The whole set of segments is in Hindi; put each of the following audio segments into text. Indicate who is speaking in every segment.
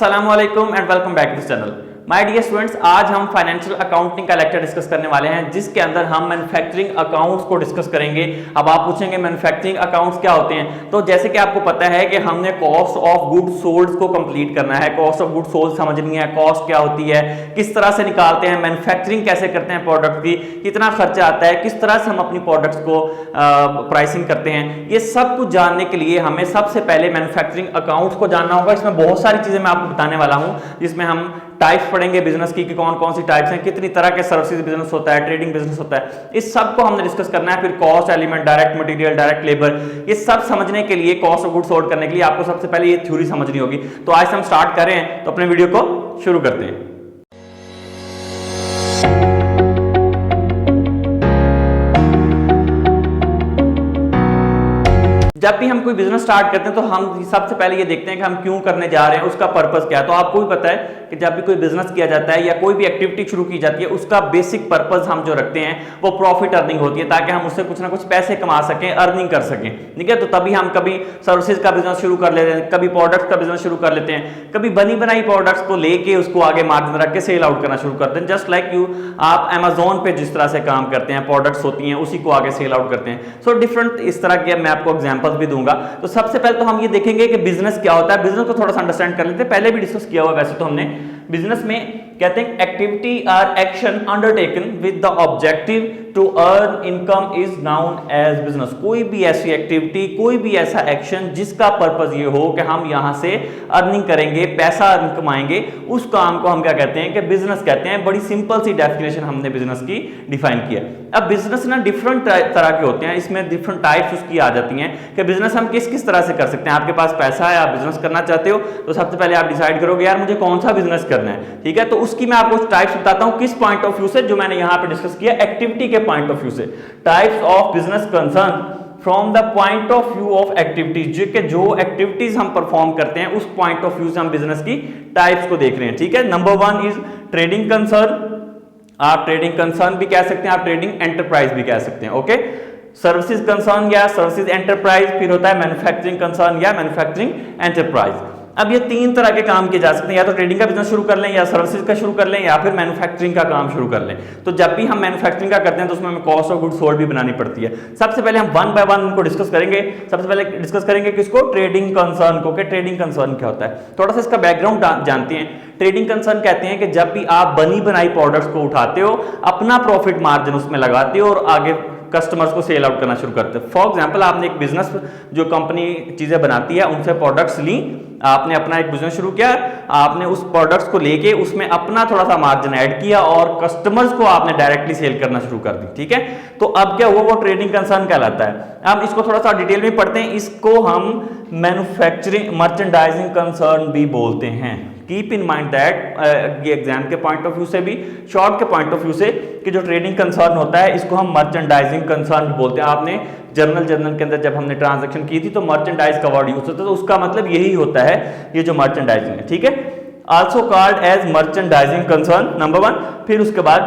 Speaker 1: अस्सलाम वालेकुम and welcome back to this channel. My dear students, आज हम फाइनेंशियल अकाउंटिंग का लेक्चर डिस्कस करने वाले हैं जिसके अंदर हम मैन्युफैक्चरिंग अकाउंट्स को डिस्कस करेंगे। अब आप पूछेंगे मैन्युफैक्चरिंग अकाउंट्स क्या होते हैं, तो जैसे कि आपको पता है कि हमने कॉस्ट ऑफ गुड्स सोल्ड को कंप्लीट करना है, कॉस्ट ऑफ गुड्स सोल्ड समझनी है, कॉस्ट क्या होती है, किस तरह से निकालते हैं, मैन्युफैक्चरिंग कैसे करते हैं प्रोडक्ट की, कितना खर्चा आता है, किस तरह से हम अपनी प्रोडक्ट्स को प्राइसिंग करते हैं, ये सब कुछ जानने के लिए हमें सबसे पहले मैन्युफैक्चरिंग अकाउंट्स को जानना होगा। इसमें बहुत सारी चीजें मैं आपको बताने वाला हूं, जिसमें हम टाइप्स पढ़ेंगे बिजनेस की कि कौन कौन सी टाइप्स हैं, कितनी तरह के सर्विसेज बिजनेस होता है, ट्रेडिंग बिजनेस होता है, इस सब को हमने डिस्कस करना है। फिर cost element, direct material, direct labour, ये सब समझने के लिए, कॉस्ट ऑफ गुड्स सोल्ड करने के लिए आपको सबसे पहले ये थ्योरी समझनी होगी। तो आज हम स्टार्ट करें तो अपने वीडियो को शुरू करते हैं। जब भी हम कोई बिजनेस स्टार्ट करते हैं तो हम सबसे पहले ये देखते हैं कि हम क्यों करने जा रहे हैं, उसका पर्पस क्या है। तो आपको भी पता है कि जब भी कोई बिजनेस किया जाता है या कोई भी एक्टिविटी शुरू की जाती है, उसका बेसिक पर्पस हम जो रखते हैं वो प्रॉफिट अर्निंग होती है, ताकि हम उससे कुछ ना कुछ पैसे कमा सकें, अर्निंग कर सकें। ठीक है, तो तभी हम कभी सर्विसेज का बिजनेस शुरू कर लेते हैं, कभी प्रोडक्ट्स का बिजनेस शुरू कर लेते हैं, कभी बनी बनाई प्रोडक्ट्स को लेके उसको आगे मार्जिन रख के सेल आउट करना शुरू करते हैं। जस्ट लाइक यू, आप अमेजोन पे जिस तरह से काम करते हैं, प्रोडक्ट्स होती हैं उसी को आगे सेल आउट करते हैं। सो डिफरेंट इस तरह के मैं आपको एग्जांपल्स भी दूंगा। तो सबसे पहले तो हम ये देखेंगे कि बिजनेस क्या होता है, बिजनेस को थोड़ा सा अंडरस्टैंड कर लेते हैं। पहले भी डिस्कस किया हुआ वैसे तो हमने। बिजनेस में कहते हैं activity are action undertaken with the objective to earn income is known as business. कोई भी ऐसी एक्टिविटी, कोई भी ऐसा एक्शन जिसका पर्पस ये हो कि हम यहां से अर्निंग करेंगे, पैसा अर्न कमाएंगे, उस काम को हम क्या कहते हैं कि बिजनेस कहते हैं। बड़ी सिंपल सी डेफिनेशन हमने बिजनेस की डिफाइन किया। अब बिजनेस ना डिफरेंट तरह के होते हैं, इसमें डिफरेंट टाइप्स उसकी आ जाती हैं कि बिजनेस हम किस किस तरह से कर सकते हैं। आपके पास पैसा है, आप बिजनेस करना चाहते हो, तो सबसे पहले आप डिसाइड करोगे यार मुझे कौन सा बिजनेस करना है। ठीक है, तो उसकी मैं आपको टाइप्स बताता हूं किस पॉइंट ऑफ व्यू से, जो मैंने यहां पे डिस्कस किया एक्टिविटी के पॉइंट ऑफ व्यू से। Types of business concern from the point of view of activities, जो एक्टिविटीज हम परफॉर्म करते हैं उस पॉइंट ऑफ व्यू से हम बिजनेस की टाइप्स को देख रहे हैं। ठीक है, नंबर 1 इज ट्रेडिंग कंसर्न। आप ट्रेडिंग कंसर्न भी कह सकते हैं, आप ट्रेडिंग एंटरप्राइज भी कह सकते हैं। ओके, सर्विसेज कंसर्न या सर्विसेज एंटरप्राइज, फिर होता है मैन्युफैक्चरिंग कंसर्न या मैन्युफैक्चरिंग एंटरप्राइज। अब ये तीन तरह के काम किए जा सकते हैं, या तो ट्रेडिंग का बिजनेस शुरू कर लें, या सर्विसेज का शुरू कर लें, या फिर मैन्युफैक्चरिंग का काम शुरू कर लें। तो जब भी हम मैन्युफैक्चरिंग का करते हैं तो उसमें हमें कॉस्ट ऑफ गुड्स सोल्ड भी बनानी पड़ती है। सबसे पहले हम वन बाय वन उनको डिस्कस करेंगे। सबसे पहले डिस्कस करेंगे किसको, ट्रेडिंग कंसर्न को, कि ट्रेडिंग कंसर्न क्या होता है। थोड़ा सा इसका बैकग्राउंड जानते हैं। ट्रेडिंग कंसर्न कहते हैं कि जब भी आप बनी बनाई प्रोडक्ट्स को उठाते हो, अपना प्रॉफिट मार्जिन उसमें लगाते हो और आगे कस्टमर्स को सेल आउट करना शुरू करते हैं। फॉर एग्जांपल, आपने एक बिजनेस, जो कंपनी चीजें बनाती है उनसे प्रोडक्ट्स ली, आपने अपना एक बिजनेस शुरू किया, आपने उस प्रोडक्ट्स को लेके उसमें अपना थोड़ा सा मार्जिन ऐड किया और कस्टमर्स को आपने डायरेक्टली सेल करना शुरू कर दी। ठीक है, तो अब क्या हुआ, वो ट्रेडिंग कंसर्न कहलाता है। अब इसको थोड़ा सा डिटेल में पढ़ते हैं। इसको हम मैन्युफैक्चरिंग मर्चेंडाइजिंग कंसर्न भी बोलते हैं। कीप इन माइंड दैट, ये एग्जाम के पॉइंट ऑफ व्यू से भी, शॉर्ट के पॉइंट ऑफ व्यू से, कि जो ट्रेडिंग कंसर्न होता है इसको हम मर्चेंडाइजिंग कंसर्न भी बोलते हैं। आपने जर्नल के अंदर जब हमने ट्रांजैक्शन की थी तो मर्चेंडाइज का वर्ड यूज होता है, तो उसका मतलब यही होता है, ये जो मर्चेंडाइजिंग है। ठीक है, also called as merchandising concern, number 1। फिर उसके बाद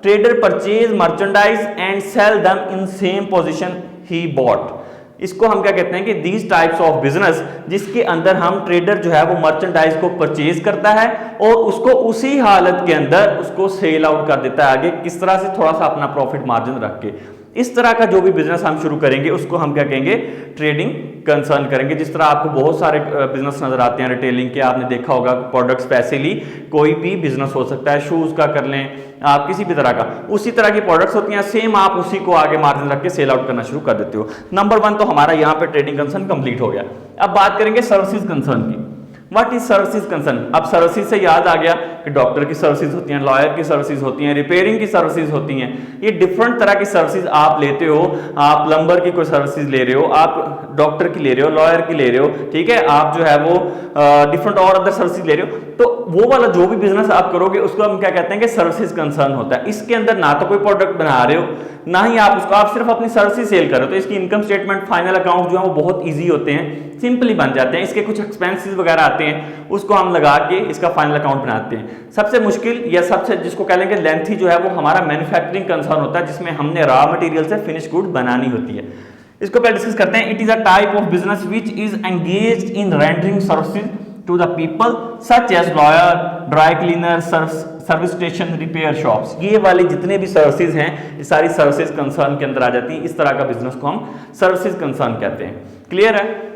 Speaker 1: trader purchase merchandise and sell them in same position ही बॉट। इसको हम क्या कहते हैं कि दीज टाइप्स ऑफ बिजनेस, जिसके अंदर हम ट्रेडर जो है वो मर्चेंडाइज को परचेज करता है और उसको उसी हालत के अंदर उसको सेल आउट कर देता है आगे, किस तरह से, थोड़ा सा अपना प्रॉफिट मार्जिन रख के। इस तरह का जो भी बिजनेस हम शुरू करेंगे उसको हम क्या कहेंगे, ट्रेडिंग कंसर्न करेंगे। जिस तरह आपको बहुत सारे बिजनेस नजर आते हैं रिटेलिंग के, आपने देखा होगा प्रोडक्ट्स स्पेशली कोई भी बिजनेस हो सकता है, शूज का कर लें आप, किसी भी तरह का, उसी तरह की प्रोडक्ट्स होती हैं, सेम आप उसी को आगे मार्जिन रख के सेल आउट करना शुरू कर देते हो। नंबर 1 तो हमारा यहाँ पे ट्रेडिंग कंसर्न कंप्लीट हो गया। अब बात करेंगे सर्विसेज कंसर्न की। What is services concern. अब सर्विसेज से याद आ गया कि डॉक्टर की सर्विसेज होती हैं, लॉयर की सर्विसेज होती हैं, रिपेयरिंग की सर्विसेज होती हैं। ये डिफरेंट तरह की सर्विसेज आप लेते हो। आप प्लम्बर की कोई सर्विसेज ले रहे हो, आप डॉक्टर की ले रहे हो, लॉयर की ले रहे हो, ठीक है, आप जो है वो डिफरेंट और अदर सर्विसेज ले रहे हो। तो वो वाला जो भी बिजनेस आप करोगे उसको हम क्या कहते हैं कि सर्विसेज कंसर्न होता है। इसके अंदर ना तो कोई प्रोडक्ट बना रहे हो, ना ही आप उसको, आप सिर्फ अपनी सर्विसेज सेल कर रहे हो। तो इसकी इनकम स्टेटमेंट, फाइनल अकाउंट जो है वो बहुत ईजी होते हैं, सिंपली बन जाते हैं। इसके कुछ एक्सपेंसेस वगैरह आते हैं, उसको हम लगा के इसका फाइनल अकाउंट बनाते हैं। सबसे मुश्किल या सबसे जिसको कह लेंगे लेंथी जो है वो हमारा मैन्युफैक्चरिंग कंसर्न होता है, जिसमें हमने रॉ मटेरियल से फिनिश गुड बनानी होती है। इसको पहले डिस्कस करते हैं। It is a type of business which is engaged in rendering services to the people such as lawyer, dry cleaner, service station, repair shops, ये वाली जितने भी सर्विसेज हैं ये सारी सर्विसेज कंसर्न के अंदर आ जाती है। इस तरह का बिजनेस को हम सर्विसेज कंसर्न कहते हैं। क्लियर है?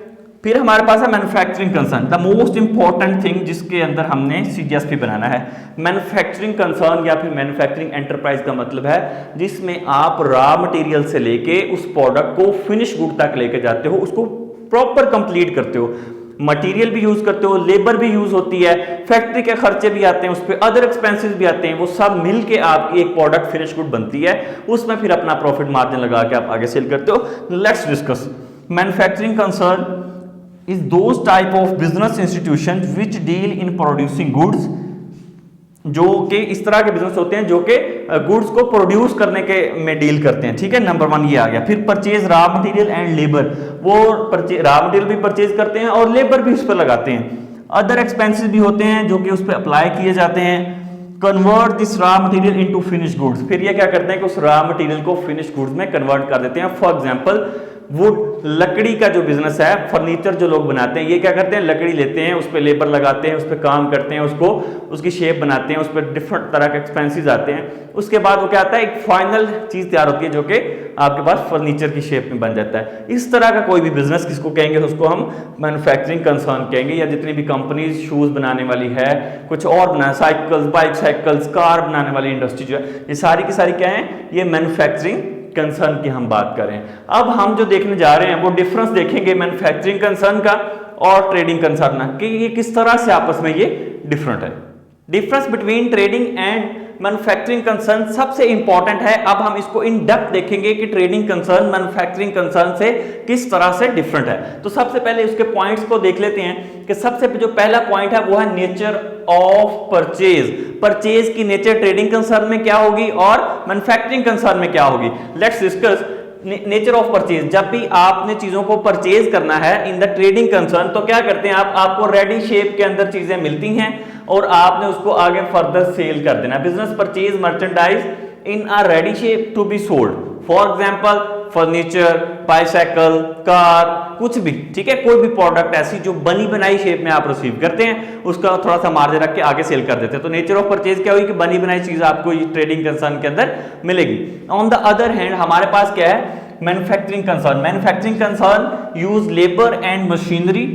Speaker 1: फिर हमारे पास है manufacturing concern, the most important thing जिसके अंदर हमने CGSP बनाना है। मैन्युफैक्चरिंग कंसर्न या फिर मैन्युफैक्चरिंग एंटरप्राइज का मतलब है जिसमें आप रॉ मटेरियल से लेके उस प्रोडक्ट को फिनिश गुड तक लेके जाते हो, उसको प्रॉपर कंप्लीट करते हो, मटेरियल भी यूज करते हो, लेबर भी यूज होती है, फैक्ट्री के खर्चे भी आते हैं, उस पर अदर एक्सपेंसेस भी आते हैं, वो सब मिलके आपकी एक प्रोडक्ट फिनिश गुड बनती है, उसमें फिर अपना प्रॉफिट मार्जिन लगा के आप आगे सेल करते हो। Let's discuss manufacturing concern is those type of business institutions which deal in producing goods, जो कि इस तरह के बिजनेस होते हैं जो कि गुड्स को प्रोड्यूस करने के में डील करते हैं। ठीक है, नंबर 1 ये आ गया। फिर purchase raw material and labour, वो रॉ मटेरियल भी परचेज करते हैं और लेबर भी उस पर लगाते हैं। अदर एक्सपेंसेस भी होते हैं जो कि उस पर अप्लाई किए जाते हैं। Convert this raw material into finish goods, फिर ये क्या करते हैं कि उस रॉ मटेरियल को फिनिश गुड्स में कन्वर्ट कर देते हैं। फॉर एग्जांपल वुड, लकड़ी का जो बिजनेस है, फर्नीचर जो लोग बनाते हैं, ये क्या करते हैं, लकड़ी लेते हैं, उस पर लेबर लगाते हैं, उस पर काम करते हैं, उसको उसकी शेप बनाते हैं, उस पर डिफरेंट तरह के एक्सपेंसेस आते हैं। उसके बाद वो क्या आता है, एक फाइनल चीज तैयार होती है जो कि आपके पास फर्नीचर की शेप में बन जाता है। इस तरह का कोई भी बिजनेस किसको कहेंगे, उसको हम मैन्युफैक्चरिंग कंसर्न कहेंगे। या जितनी भी कंपनीज शूज बनाने वाली है, कुछ और बनाना, साइकिल्स, बाइक साइकिल्स, कार बनाने वाली इंडस्ट्री जो है, ये सारी की सारी क्या है, ये मैन्युफैक्चरिंग कंसर्न की हम बात करें। अब हम जो देखने जा रहे हैं वो डिफरेंस देखेंगे मैन्युफैक्चरिंग कंसर्न का और ट्रेडिंग कंसर्न का, कि ये किस तरह से आपस में ये डिफरेंट है। Difference between trading and manufacturing concern सबसे इंपॉर्टेंट है। अब हम इसको इन डेप्थ देखेंगे कि ट्रेडिंग कंसर्न मैन्युफैक्चरिंग कंसर्न से किस तरह से डिफरेंट है। तो सबसे पहले उसके पॉइंट्स को देख लेते हैं कि सबसे जो पहला पॉइंट है वो है नेचर ऑफ परचेज। परचेज की नेचर ट्रेडिंग कंसर्न में क्या होगी और मैन्युफैक्चरिंग कंसर्न में क्या होगी। Let's discuss nature of purchase. जब भी आपने चीजों को परचेज करना है इन द ट्रेडिंग कंसर्न, तो क्या करते हैं, आपको रेडी शेप के अंदर चीजें मिलती हैं और आपने उसको आगे फर्दर सेल कर देना। Business purchase merchandise in a ready shape to be sold. For example furniture, bicycle, car, कुछ भी, ठीक है, कोई भी प्रोडक्ट ऐसी जो बनी बनाई शेप में आप रिसीव करते हैं, उसका थोड़ा सा मार्जिन रख के आगे सेल कर देते हैं। तो नेचर ऑफ परचेज क्या हुई कि बनी बनाई चीज आपको ट्रेडिंग कंसर्न के अंदर मिलेगी। ऑन द अदर हैंड हमारे पास क्या है, manufacturing concern. Manufacturing concern use labour and machinery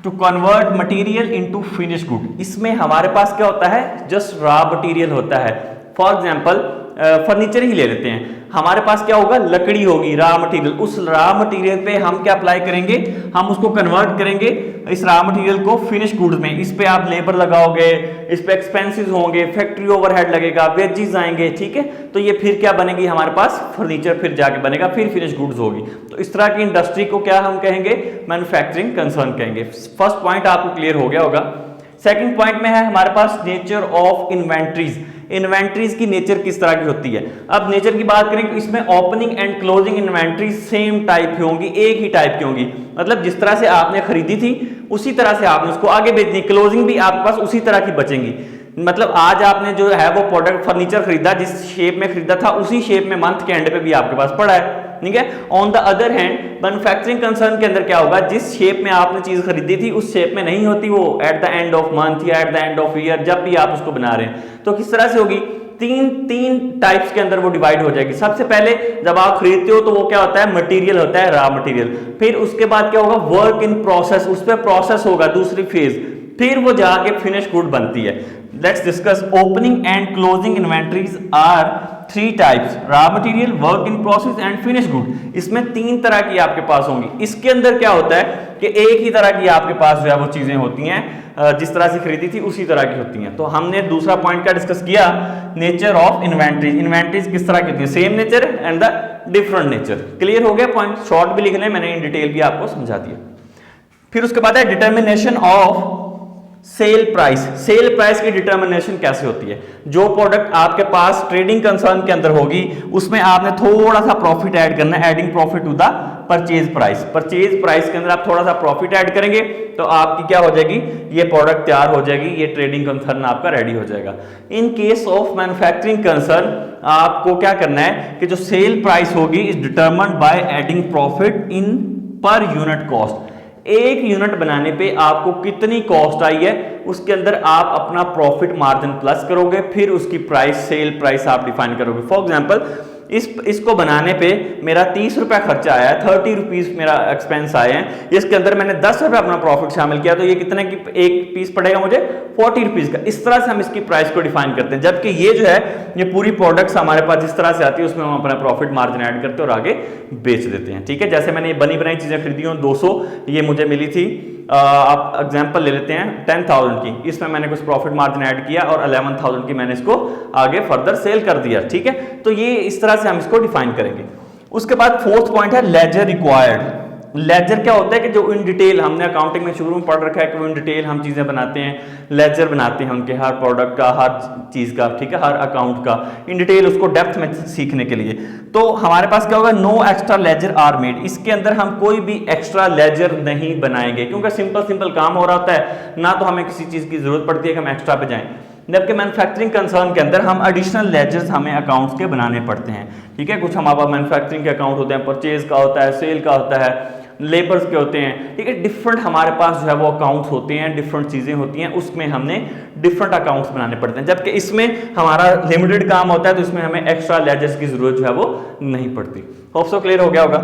Speaker 1: to convert material into finish good. इसमें हमारे पास क्या होता है, जस्ट रॉ मटेरियल होता है। फॉर एग्जांपल फर्नीचर ही ले लेते हैं, हमारे पास क्या होगा, लकड़ी होगी, रॉ मटेरियल। उस रॉ मटेरियल पे हम क्या अप्लाई करेंगे, हम उसको कन्वर्ट करेंगे इस रॉ मटेरियल को फिनिश गुड्स में। इस पे आप लेबर लगाओगे, इस पे एक्सपेंसेस होंगे, फैक्ट्री ओवरहेड लगेगा, वेजेस आएंगे, ठीक है। तो ये फिर क्या बनेगी हमारे पास, फर्नीचर फिर जाके बनेगा, फिर फिनिश गुड्स होगी। तो इस तरह की इंडस्ट्री को क्या हम कहेंगे, मैन्युफैक्चरिंग कंसर्न कहेंगे। फर्स्ट पॉइंट आपको क्लियर हो गया होगा। सेकंड पॉइंट में है हमारे पास नेचर ऑफ इन्वेंट्रीज। इन्वेंट्रीज की नेचर किस तरह की होती है। अब नेचर की बात करें तो इसमें opening and closing inventory same type की होंगी, एक ही टाइप की होंगी। मतलब जिस तरह से आपने खरीदी थी उसी तरह से आपने उसको आगे बेचनी, क्लोजिंग भी आपके पास उसी तरह की बचेंगी। मतलब आज आपने जो है वो प्रोडक्ट फर्नीचर खरीदा, जिस शेप में खरीदा था उसी शेप में मंथ के एंड पे भी आपके पास पड़ा है, ठीक है। On the other hand manufacturing concern के अंदर क्या होगा, जिस शेप में आपने चीज खरीदी थी उस शेप में नहीं होती वो at the end of month या at the end of year, जब भी आप उसको बना रहे हैं। तो किस तरह से होगी, तीन टाइप्स के अंदर वो डिवाइड हो जाएगी। सबसे पहले जब आप खरीदते हो तो वो क्या होता है, मटेरियल होता है, रॉ मटेरियल। फिर उसके बाद क्या होगा, वर्क इन प्रोसेस, उस पर प्रोसेस होगा, दूसरी फेज, फिर वो जाके फिनिश गुड बनती है। Let's discuss opening and closing inventories are 3 types, raw material, work in process and finish good. इसमें 3 तरह की आपके पास होंगी। इसके अंदर क्या होता है कि एक ही तरह की आपके पास जो है वो चीजें होती हैं, जिस तरह से खरीदी थी उसी तरह की होती हैं। तो हमने दूसरा पॉइंट का डिस्कस किया, नेचर ऑफ इन्वेंटरीज। इन्वेंटरीज किस तरह की होती है, same nature and the different nature. Clear हो गया पॉइंट, शॉर्ट भी लिख लें, मैंने इन डिटेल भी आपको समझा दिया। फिर उसके बाद है determination of sale price. Sale price की डिटर्मिनेशन कैसे होती है। जो प्रोडक्ट आपके पास ट्रेडिंग कंसर्न के अंदर होगी उसमें आपने थोड़ा सा प्रॉफिट ऐड करना है, adding profit to the purchase price. Purchase price के अंदर आप थोड़ा सा प्रॉफिट ऐड करेंगे तो आपकी क्या हो जाएगी, ये प्रोडक्ट तैयार हो जाएगी, ये ट्रेडिंग कंसर्न आपका रेडी हो जाएगा। In case of manufacturing concern आपको क्या करना है कि जो सेल प्राइस होगी is determined by adding profit in per unit cost. एक यूनिट बनाने पे आपको कितनी कॉस्ट आई है, उसके अंदर आप अपना प्रॉफिट मार्जिन प्लस करोगे, फिर उसकी प्राइस, सेल प्राइस आप डिफाइन करोगे। फॉर एग्जांपल इसको बनाने पे मेरा 30 रुपया खर्चा आया है, 30 रुपीज मेरा एक्सपेंस आए हैं, इसके अंदर मैंने 10 रुपया अपना प्रॉफिट शामिल किया, तो ये कितने की एक पीस पड़ेगा मुझे, 40 रुपीज का। इस तरह से हम इसकी प्राइस को डिफाइन करते हैं। जबकि ये जो है, ये पूरी प्रोडक्ट्स हमारे पास जिस तरह से आती है उसमें हम अपना प्रॉफिट मार्जिन ऐड करते हैं और आगे बेच देते हैं। ठीक है, जैसे मैंने ये बनी बनाई चीजें खरीदी हूँ 200, ये मुझे मिली थी, आप एग्जांपल ले लेते हैं 10,000 की, इसमें मैंने कुछ प्रॉफिट मार्जिन ऐड किया और 11,000 की मैंने इसको आगे फर्दर सेल कर दिया। ठीक है, तो ये इस तरह से हम इसको डिफाइन करेंगे। उसके बाद फोर्थ पॉइंट है लेजर रिक्वायर्ड। लेजर क्या होता है कि जो इन डिटेल, हमने अकाउंटिंग में शुरू में पढ़ रखा है कि वो इन डिटेल हम चीजें बनाते हैं, लेजर बनाते हैं उनके हर प्रोडक्ट का, हर चीज का, ठीक है, हर अकाउंट का इन डिटेल, उसको डेप्थ में सीखने के लिए। तो हमारे पास क्या होगा, no extra ledger are made, इसके अंदर हम कोई भी एक्स्ट्रा लेजर नहीं बनाएंगे, क्योंकि सिंपल काम हो रहा होता है ना, तो हमें किसी चीज की जरूरत पड़ती है कि हम एक्स्ट्रा पे जाएं। जबकि मैन्युफैक्चरिंग कंसर्न के अंदर हम एडिशनल लेजर्स हमें अकाउंट्स के बनाने पड़ते हैं। ठीक है, कुछ हमारे पास मैन्युफैक्चरिंग के अकाउंट होते हैं, परचेज का होता है, सेल का होता है, लेबर्स के होते हैं। ठीक है, डिफरेंट हमारे पास जो है वो अकाउंट्स होते हैं, डिफरेंट चीजें होती हैं, उसमें हमने डिफरेंट अकाउंट्स बनाने पड़ते हैं। जबकि इसमें हमारा लिमिटेड काम होता है, तो इसमें हमें एक्स्ट्रा लेजर्स की जरूरत जो है वो नहीं पड़ती। होप सो क्लियर हो गया होगा।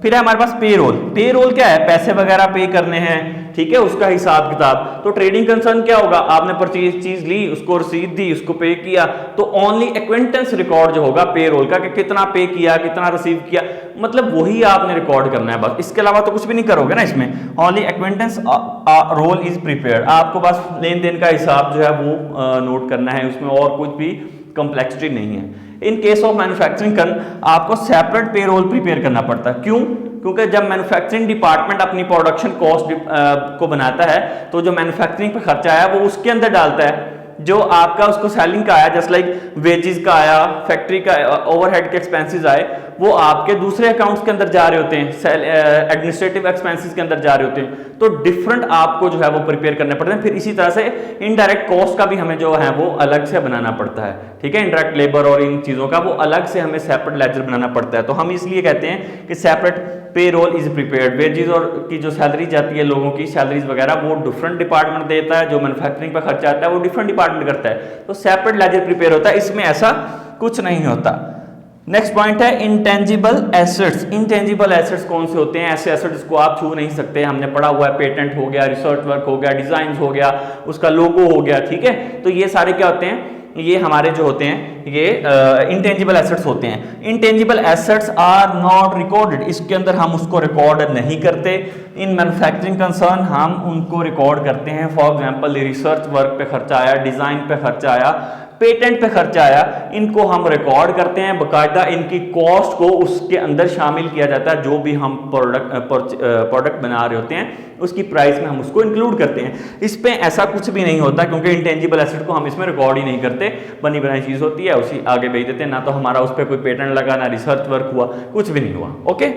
Speaker 1: फिर है हमारे पास पे रोल। पे रोल क्या है, पैसे वगैरह पे करने हैं, ठीक है, उसका हिसाब किताब। तो ट्रेडिंग कंसर्न क्या होगा, आपने परचेज चीज ली, उसको रसीद दी, उसको पे किया, तो ओनली एक्वेंटेंस रिकॉर्ड जो होगा पे रोल का, कि कितना पे किया, कितना रिसीव किया, मतलब वही आपने रिकॉर्ड करना है बस, इसके अलावा तो कुछ भी नहीं करोगे ना इसमें। Only acquaintance roll is prepared, आपको बस लेन देन का हिसाब जो है वो नोट करना है, उसमें और कुछ भी कॉम्प्लेक्सिटी नहीं है। इन केस ऑफ मैन्युफैक्चरिंग आपको सेपरेट पे रोल प्रिपेयर करना पड़ता है। क्यों? क्योंकि जब मैन्युफैक्चरिंग डिपार्टमेंट अपनी प्रोडक्शन कॉस्ट को बनाता है, तो जो मैन्युफैक्चरिंग पे खर्चा आया वो उसके अंदर डालता है, जो आपका उसको सेलिंग का आया, जस्ट लाइक वेजेस का आया, फैक्ट्री का ओवरहेड के एक्सपेंसेस आए, वो आपके दूसरे अकाउंट्स के अंदर जा रहे होते हैं, एडमिनिस्ट्रेटिव एक्सपेंसेस के अंदर जा रहे होते हैं। तो डिफरेंट आपको जो है वो प्रिपेयर करने पड़ते हैं। फिर इसी तरह से इनडायरेक्ट कॉस्ट का भी हमें जो है वो अलग से बनाना पड़ता है। ठीक है, इनडायरेक्ट लेबर और इन चीजों का वो अलग से हमें सेपरेट लेजर बनाना पड़ता है। तो हम इसलिए कहते हैं कि सेपरेट पे रोल इज प्रिपेयर्ड। वेजेस और की जो सैलरी जाती है, लोगों की सैलरीज वगैरह, वो डिफरेंट डिपार्टमेंट देता है, जो मैन्युफैक्चरिंग पर खर्चा आता है वो डिफरेंट डिपार्टमेंट करता है। तो सेपरेट लेजर प्रिपेयर होता है, इसमें ऐसा कुछ नहीं होता। नेक्स्ट पॉइंट है इंटेंजिबल एसेट्स। इंटेंजिबल एसेट्स कौन से होते हैं? ऐसे एसेट्स को आप छू नहीं सकते, हमने पढ़ा हुआ है, पेटेंट हो गया, रिसर्च वर्क हो गया, डिजाइन हो गया, उसका लोगो हो गया। ठीक है, तो ये सारे क्या होते हैं, ये हमारे जो होते हैं ये इंटेंजिबल एसेट्स होते हैं। Intangible assets are not recorded, इसके अंदर हम उसको रिकॉर्ड नहीं करते। इन मैन्युफैक्चरिंग कंसर्न हम उनको रिकॉर्ड करते हैं। फॉर एग्जांपल रिसर्च वर्क पे खर्चा आया, डिजाइन पे खर्चा आया, पेटेंट पे खर्चा आया, इनको हम रिकॉर्ड करते हैं, बाकायदा इनकी कॉस्ट को उसके अंदर शामिल किया जाता है। जो भी हम प्रोडक्ट बना रहे होते हैं उसकी प्राइस में हम उसको इंक्लूड करते हैं। इस पे ऐसा कुछ भी नहीं होता, क्योंकि इंटेंजिबल एसेट को हम इसमें रिकॉर्ड ही नहीं करते, बनी बनाई चीज होती है, उसी आगे भेज देते हैं। ना तो हमारा उस पर कोई पेटेंट लगा, ना रिसर्च वर्क हुआ, कुछ भी नहीं हुआ। ओके,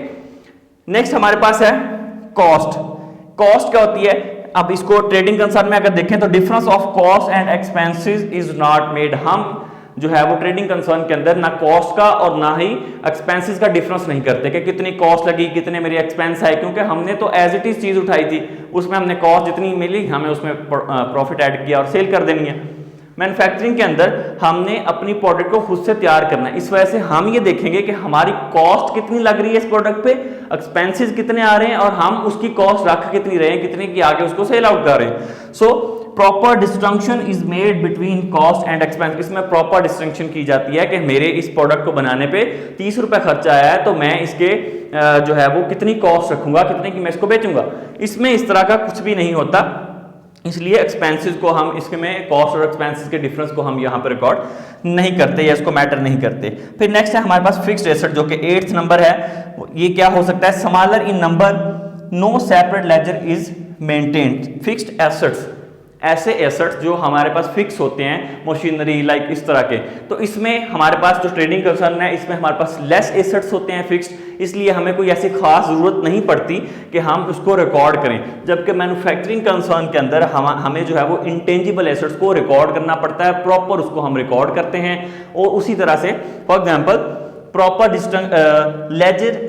Speaker 1: नेक्स्ट हमारे पास है कॉस्ट। कॉस्ट क्या होती है? अब इसको ट्रेडिंग कंसर्न में अगर देखें तो difference of cost and expenses is not made. हम जो है वो ट्रेडिंग कंसर्न के अंदर ना कॉस्ट का और ना ही एक्सपेंसेस का डिफरेंस नहीं करते कि कितनी कॉस्ट लगी, कितने मेरी एक्सपेंस आए, क्योंकि हमने तो एज इट इज चीज उठाई थी, उसमें हमने कॉस्ट जितनी मिली हमें उसमें प्रॉफिट ऐड किया और सेल कर देनी है। मैन्युफैक्चरिंग के अंदर हमने अपनी प्रोडक्ट को खुद से तैयार करना है, इस वजह से हम ये देखेंगे कि हमारी कॉस्ट कितनी लग रही है इस प्रोडक्ट पे, एक्सपेंसेस कितने आ रहे हैं, और हम उसकी कॉस्ट रख कितनी रहे हैं, कितने की आगे उसको सेल आउट कर रहे हैं। So proper distinction is made between cost and expense. इसमें प्रॉपर डिस्टिंक्शन की जाती है कि मेरे इस प्रोडक्ट को बनाने पे 30 रुपए खर्चा आया है, तो मैं इसके जो है वो कितनी कॉस्ट रखूंगा, कितने की मैं इसको बेचूंगा। इसमें इस तरह का कुछ भी नहीं होता, इसलिए एक्सपेंसेस को हम इसमें कॉस्ट और एक्सपेंसेस के डिफरेंस को हम यहाँ पर रिकॉर्ड नहीं करते या इसको मैटर नहीं करते। फिर नेक्स्ट है हमारे पास फिक्स्ड एसेट, जो कि 8th नंबर है। ये क्या हो सकता है? Smaller in number, no separate ledger is maintained. Fixed assets ऐसे एसेट्स जो हमारे पास फिक्स होते हैं, मशीनरी लाइक इस तरह के, तो इसमें हमारे पास जो ट्रेडिंग कंसर्न है इसमें हमारे पास लेस एसेट्स होते हैं फिक्स्ड, इसलिए हमें कोई ऐसी खास जरूरत नहीं पड़ती कि हम उसको रिकॉर्ड करें। जबकि मैन्युफैक्चरिंग कंसर्न के अंदर हमें जो है वो इंटेंजिबल एसेट्स को रिकॉर्ड करना पड़ता है, प्रॉपर उसको हम रिकॉर्ड करते हैं। और उसी तरह से for example proper ledger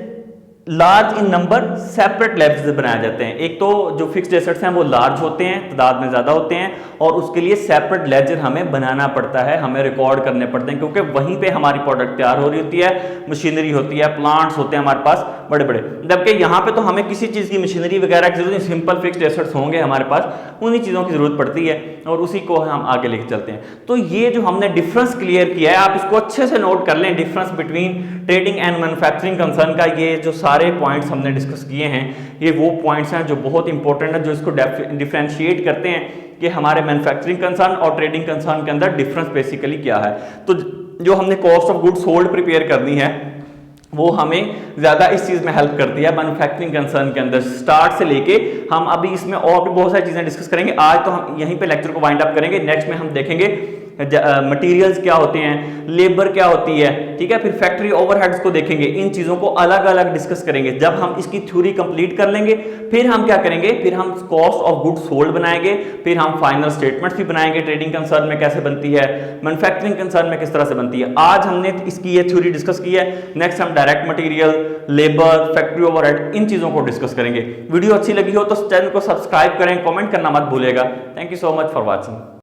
Speaker 1: large in number separate ledger बनाए जाते हैं। एक तो जो फिक्स्ड एसेट्स हैं वो लार्ज होते हैं, तादाद में ज़्यादा होते हैं, और उसके लिए सेपरेट लेजर हमें बनाना पड़ता है, हमें रिकॉर्ड करने पड़ते हैं, क्योंकि वहीं पे हमारी प्रोडक्ट तैयार हो रही होती है, मशीनरी होती है, प्लांट्स होते हैं हमारे पास बड़े बड़े। जबकि यहाँ पे तो हमें किसी चीज़ की मशीनरी वगैरह की जरूरत नहीं, सिंपल फिक्स्ड एसेट्स होंगे हमारे पास, उन्हीं चीज़ों की जरूरत पड़ती है और उसी को हम आगे लेके चलते हैं। तो ये जो हमने डिफरेंस क्लियर किया है, आप इसको अच्छे से नोट कर लें, difference between trading and manufacturing concern का। ये जो सारे पॉइंट्स हमने डिस्कस किए हैं, ये वो पॉइंट्स हैं जो बहुत इंपॉर्टेंट है, जो इसको डिफरेंशिएट करते हैं कि हमारे मैन्युफैक्चरिंग कंसर्न और ट्रेडिंग कंसर्न के अंदर डिफरेंस बेसिकली क्या है। तो जो हमने cost of goods sold prepare करनी है, वो हमें ज़्यादा इस चीज़ में हेल्प करती है मैन्युफैक्चरिंग कंसर्न के अंदर, स्टार्ट से लेके हम अभी इसमें और भी बहुत सारी चीज़ें डिस्कस करेंगे। आज तो हम यहीं पे लेक्चर को वाइंड अप करेंगे, नेक्स्ट में हम देखेंगे मटेरियल्स क्या होते हैं, लेबर क्या होती है, ठीक है, फिर फैक्ट्री ओवरहेड्स को देखेंगे, इन चीज़ों को अलग अलग डिस्कस करेंगे। जब हम इसकी थ्योरी कंप्लीट कर लेंगे, फिर हम क्या करेंगे, फिर हम कॉस्ट ऑफ गुड्स सोल्ड बनाएंगे, फिर हम फाइनल स्टेटमेंट्स भी बनाएंगे, ट्रेडिंग कंसर्न में कैसे बनती है, मैन्युफैक्चरिंग कंसर्न में किस तरह से बनती है। आज हमने इसकी ये थ्योरी डिस्कस की है, नेक्स्ट हम direct material, labour, factory overhead, इन चीज़ों को डिस्कस करेंगे। वीडियो अच्छी लगी हो तो चैनल को सब्सक्राइब करें, कॉमेंट करना मत भूलिएगा। Thank you so much for watching.